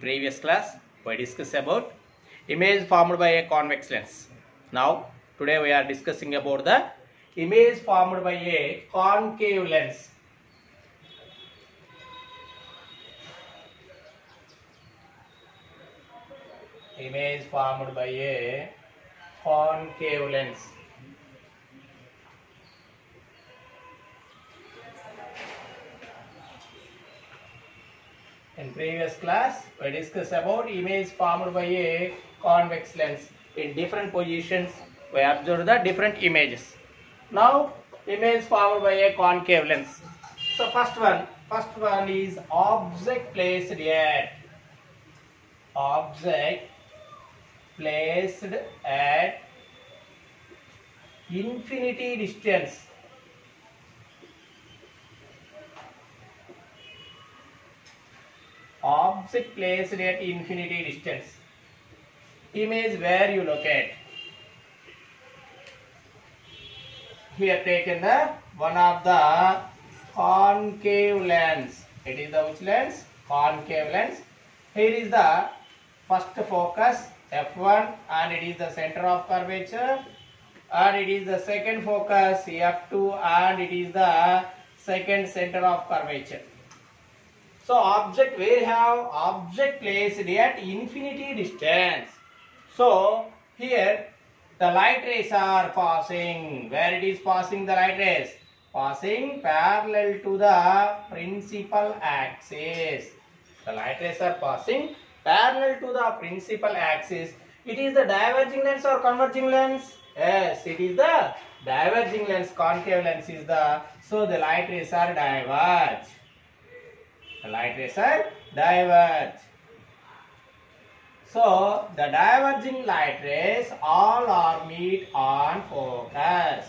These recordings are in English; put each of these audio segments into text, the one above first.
previous class we discussed about image formed by a convex lens. Now today we are discussing about the image formed by a concave lens. Image formed by a concave lens. In previous class, we discussed about image formed by a convex lens. In different positions, we observe the different images. Now, image formed by a concave lens. So, first one is object placed at infinity distance. Object placed at infinity distance. Image where you locate. Here taken the one of the concave lens. It is the which lens? Concave lens. Here is the first focus f1 and it is the center of curvature, and it is the second focus f2 and it is the second center of curvature. So object, we have object placed at infinity distance. So here the light rays are passing. Where it is passing the light rays? Passing parallel to the principal axis. The light rays are passing parallel to the principal axis. It is the diverging lens or converging lens? Yes, it is the diverging lens. Concave lens is the, so the light rays are diverge. The light rays are diverge. So the diverging light rays all are meet on focus.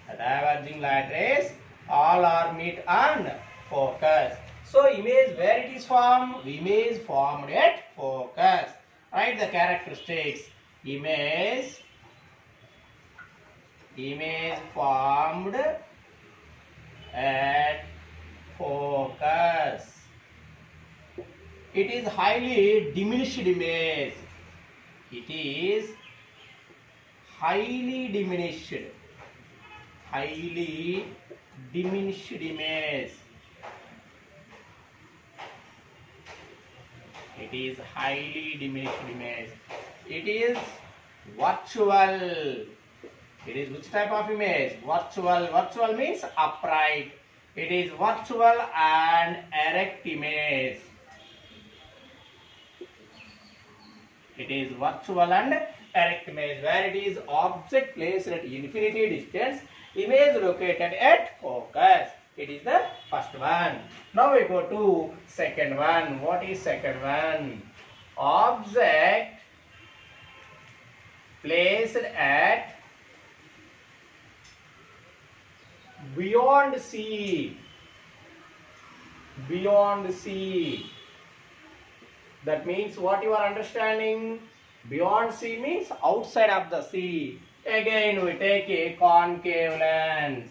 The diverging light rays all are meet on focus. So image where it is formed? Image formed at focus. Write the characteristics. Image formed at focus. It is highly diminished image. It is highly diminished image. It is highly diminished image. It is virtual. It is which type of image? Virtual. Virtual means upright. It is virtual and erect image. It is virtual and erect image. Where it is object placed at infinity distance, image located at focus. It is the first one. Now we go to second one. What is second one? Object placed at beyond sea. Beyond sea. That means what you are understanding? Beyond sea means outside of the sea. Again we take a concave lens.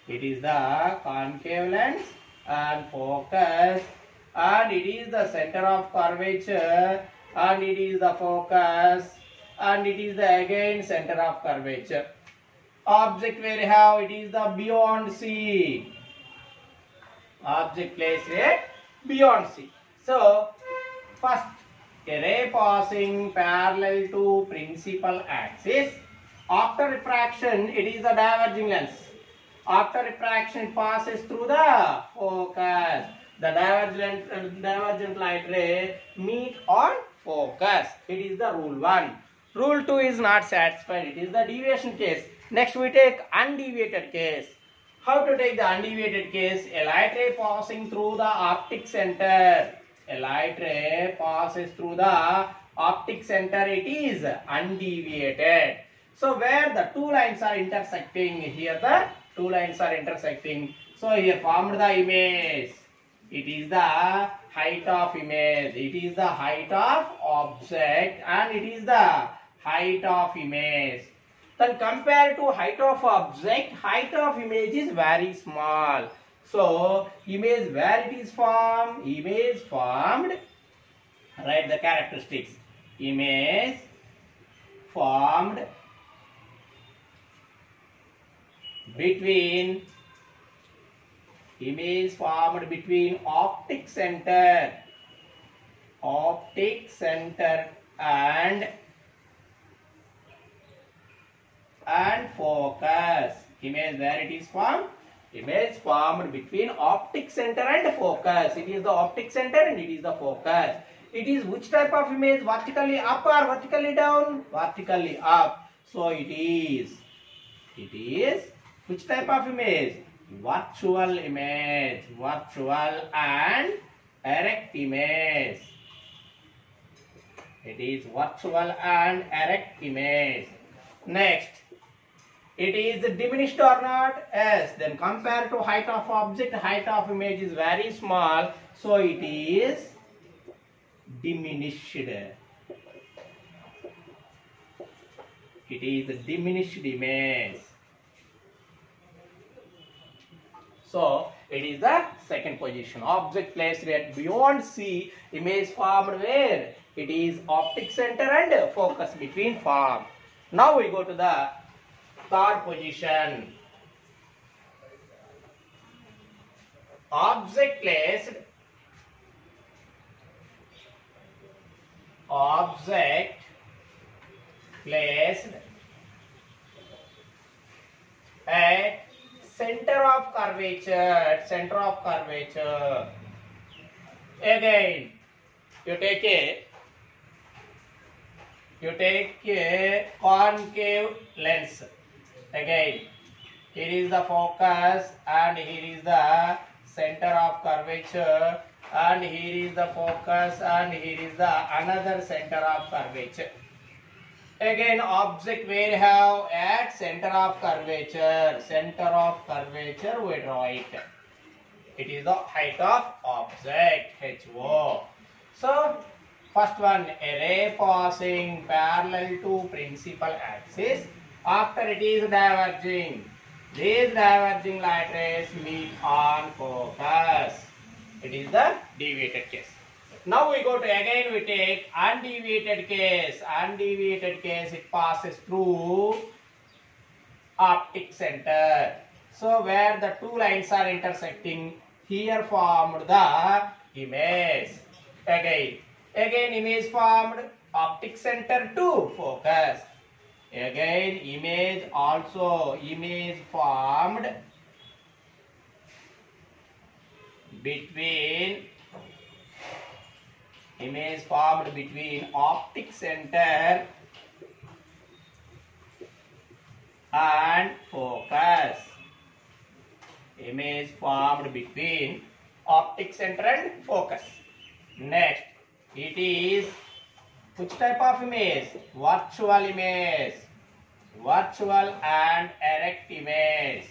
It is the concave lens and focus, and it is the center of curvature, and it is the focus, and it is the again center of curvature. Object where you have, it is the beyond sea. Object placed at beyond sea. So first, a ray passing parallel to principal axis. After refraction, it is the diverging lens. After refraction, it passes through the focus. The divergent light ray meet on focus. It is the rule 1. Rule 2 is not satisfied. It is the deviation case. Next we take undeviated case. How to take the undeviated case? A light ray passing through the optic center. A light ray passes through the optic center. It is undeviated. So where the two lines are intersecting, here the two lines are intersecting. So here formed the image. It is the height of image. It is the height of object and it is the height of image. Then compared to height of object, height of image is very small. So image where it is formed, image formed, write the characteristics. Image formed between optic center and focus. Image where it is formed, image formed between optic center and focus. It is the optic center and it is the focus. It is which type of image? Vertically up or vertically down? Vertically up. So it is which type of image? Virtual image, virtual and erect image. It is virtual and erect image. Next, it is diminished or not? Yes. Then compared to height of object, height of image is very small, so it is diminished. It is a diminished image. So it is the second position. Object placed at beyond C, image formed where? It is optic center and focus between form. Now we go to the third position. Object placed at center of curvature. Again, you take a concave lens. Again, here is the focus and here is the center of curvature, and here is the focus and here is the another center of curvature. Again, object we have at center of curvature we draw it. It is the height of object, HO. So first one, a ray passing parallel to principal axis. After it is diverging, these diverging light rays meet on focus. It is the deviated case. Now we go to again we take undeviated case. Undeviated case, it passes through optic center. So where the two lines are intersecting, here formed the image. Again image formed optic center to focus. Again image formed between optic center and focus. Image formed between optic center and focus. Next, it is which type of image? Virtual image. Virtual and erect image.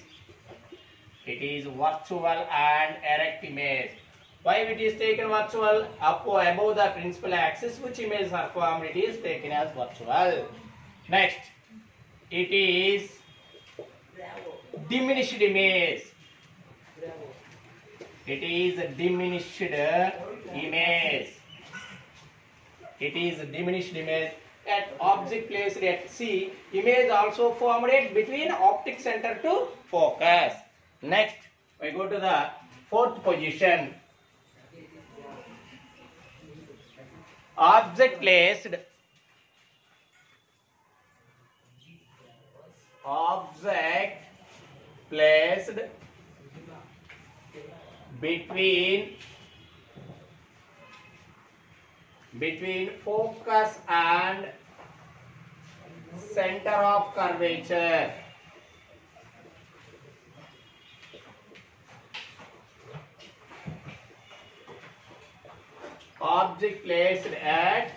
It is virtual and erect image. Why it is taken virtual? Above the principal axis, which images are formed, it is taken as virtual. Next, it is diminished image. It is a diminished image. It is a diminished image. At object placed at C, image also formed it between optic center to focus. Next, we go to the fourth position. Object placed between focus and center of curvature. Object placed at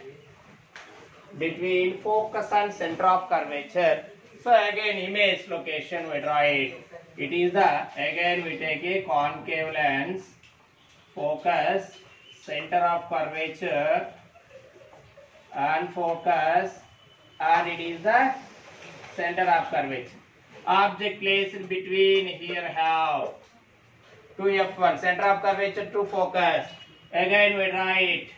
between focus and center of curvature. So again image location we draw it. It is the, again we take a concave lens, focus, center of curvature and focus, and it is the center of curvature. Object placed between, here have to F1, center of curvature to focus. Again we write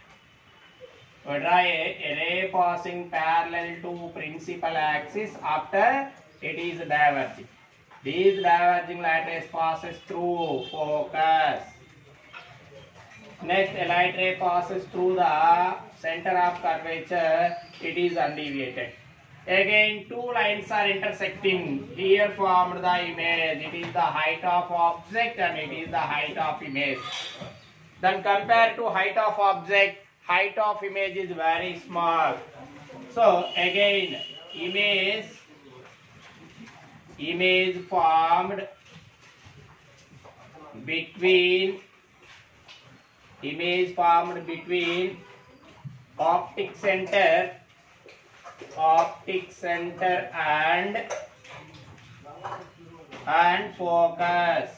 a ray passing parallel to principal axis after it is diverging. These diverging light rays passes through focus. Next, a light ray passes through the center of curvature. It is undeviated. Again, two lines are intersecting. Here formed the image. It is the height of object and it is the height of image. Then compared to height of object, height of image is very small. So again, image formed between optic center and focus.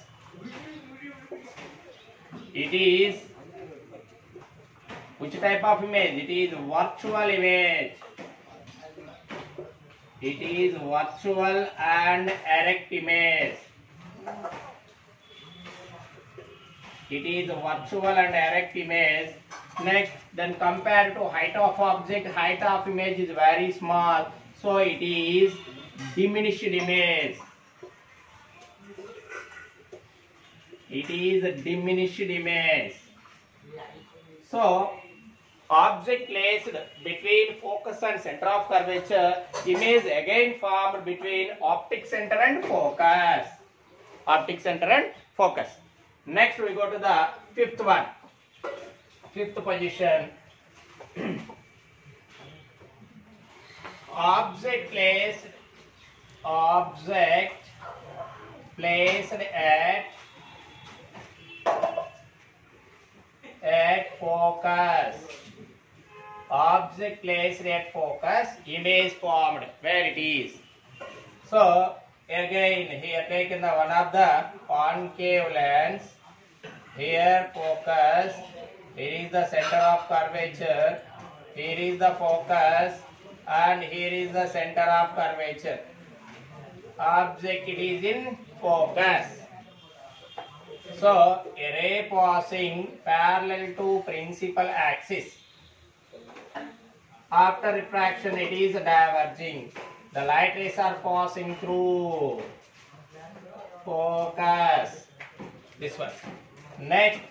It is which type of image? It is virtual image. It is virtual and erect image. It is virtual and erect image. Next, then compared to height of object, height of image is very small. So it is diminished image. It is a diminished image. So object placed between focus and center of curvature, image again formed between optic center and focus. Optic center and focus. Next we go to the fifth one. Fifth position. Object placed at focus. Object placed at focus, image formed where it is. So again here taken the one of the concave lens. Here focus. Here is the center of curvature. Here is the focus and here is the center of curvature. Object it is in focus. So a ray passing parallel to principal axis. After refraction it is diverging. The light rays are passing through focus. This one. Next,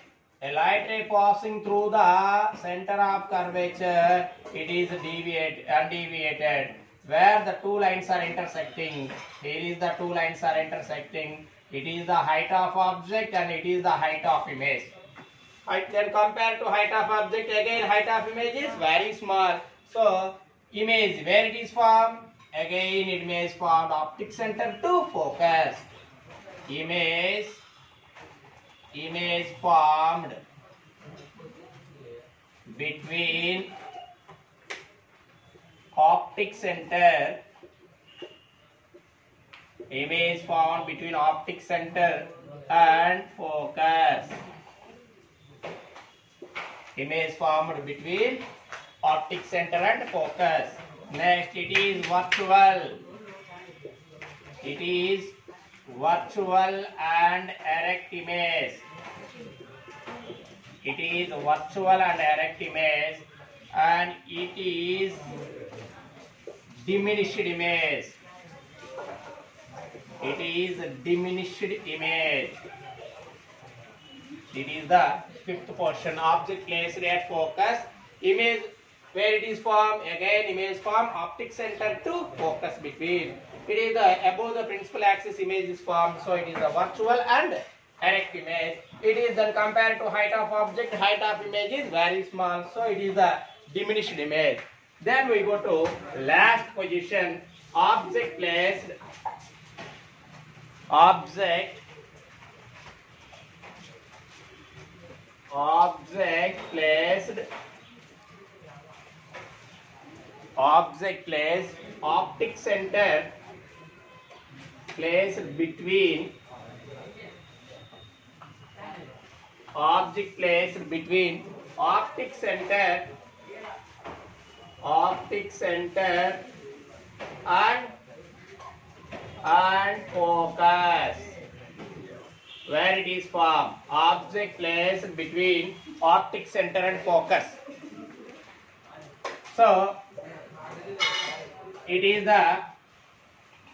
a light ray passing through the center of curvature. It is undeviated. Where the two lines are intersecting. Here is the two lines are intersecting. It is the height of object and it is the height of image. Then compared to height of object, again height of image is very small. So image where it is formed, again image formed optic center to focus. Image formed between optic center. Image formed between optic center and focus. Image formed between optic center and focus. Next, it is virtual. It is virtual and erect image. It is virtual and erect image, and it is diminished image. It is a diminished image. It is the fifth portion. Object placed at focus. Image where it is formed, again image form optic center to focus between. It is the above the principal axis image is formed, so it is a virtual and erect image. It is then compared to height of object, height of image is very small, so it is the diminished image. Then we go to last position. Object placed optic center placed between optic center and focus. where it is formed. Object placed between optic center and focus. So it is the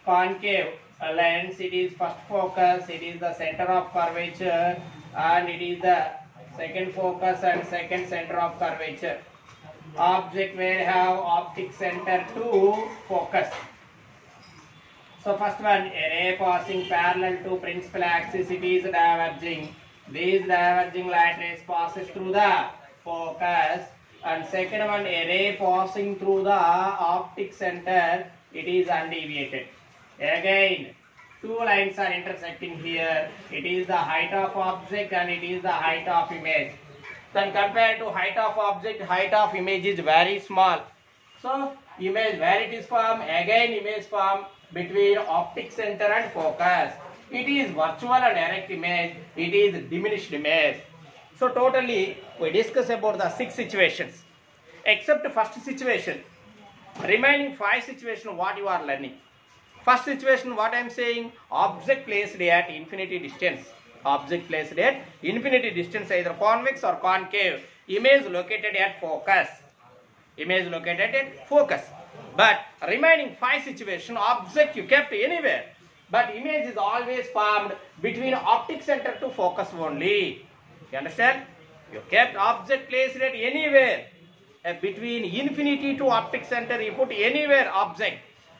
concave lens, it is first focus, it is the center of curvature, and it is the second focus and second center of curvature. Object will have optic center to focus. So first one, a ray passing parallel to principal axis, it is diverging. This diverging light rays passes through the focus. And second one, a ray passing through the optic center, it is undeviated. Again, two lines are intersecting here. It is the height of object and it is the height of image. Then compared to height of object, height of image is very small. So image, where it is formed? Again image formed between optic center and focus. It is virtual and direct image. It is diminished image. So totally we discuss about the 6 situations. Except first situation, remaining 5 situations what you are learning. First situation, what I am saying, object placed at infinity distance. Object placed at infinity distance, either convex or concave. Image located at focus. Image located at focus. But remaining 5 situation, object you kept anywhere. But image is always formed between optic center to focus only. You understand? You kept object placed at anywhere. Between infinity to optic center, you put anywhere object.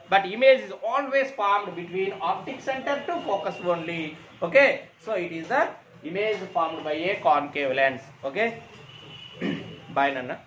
But image is always formed between optic center to focus only. Okay. So it is the image formed by a concave lens. Okay. Bye Nana.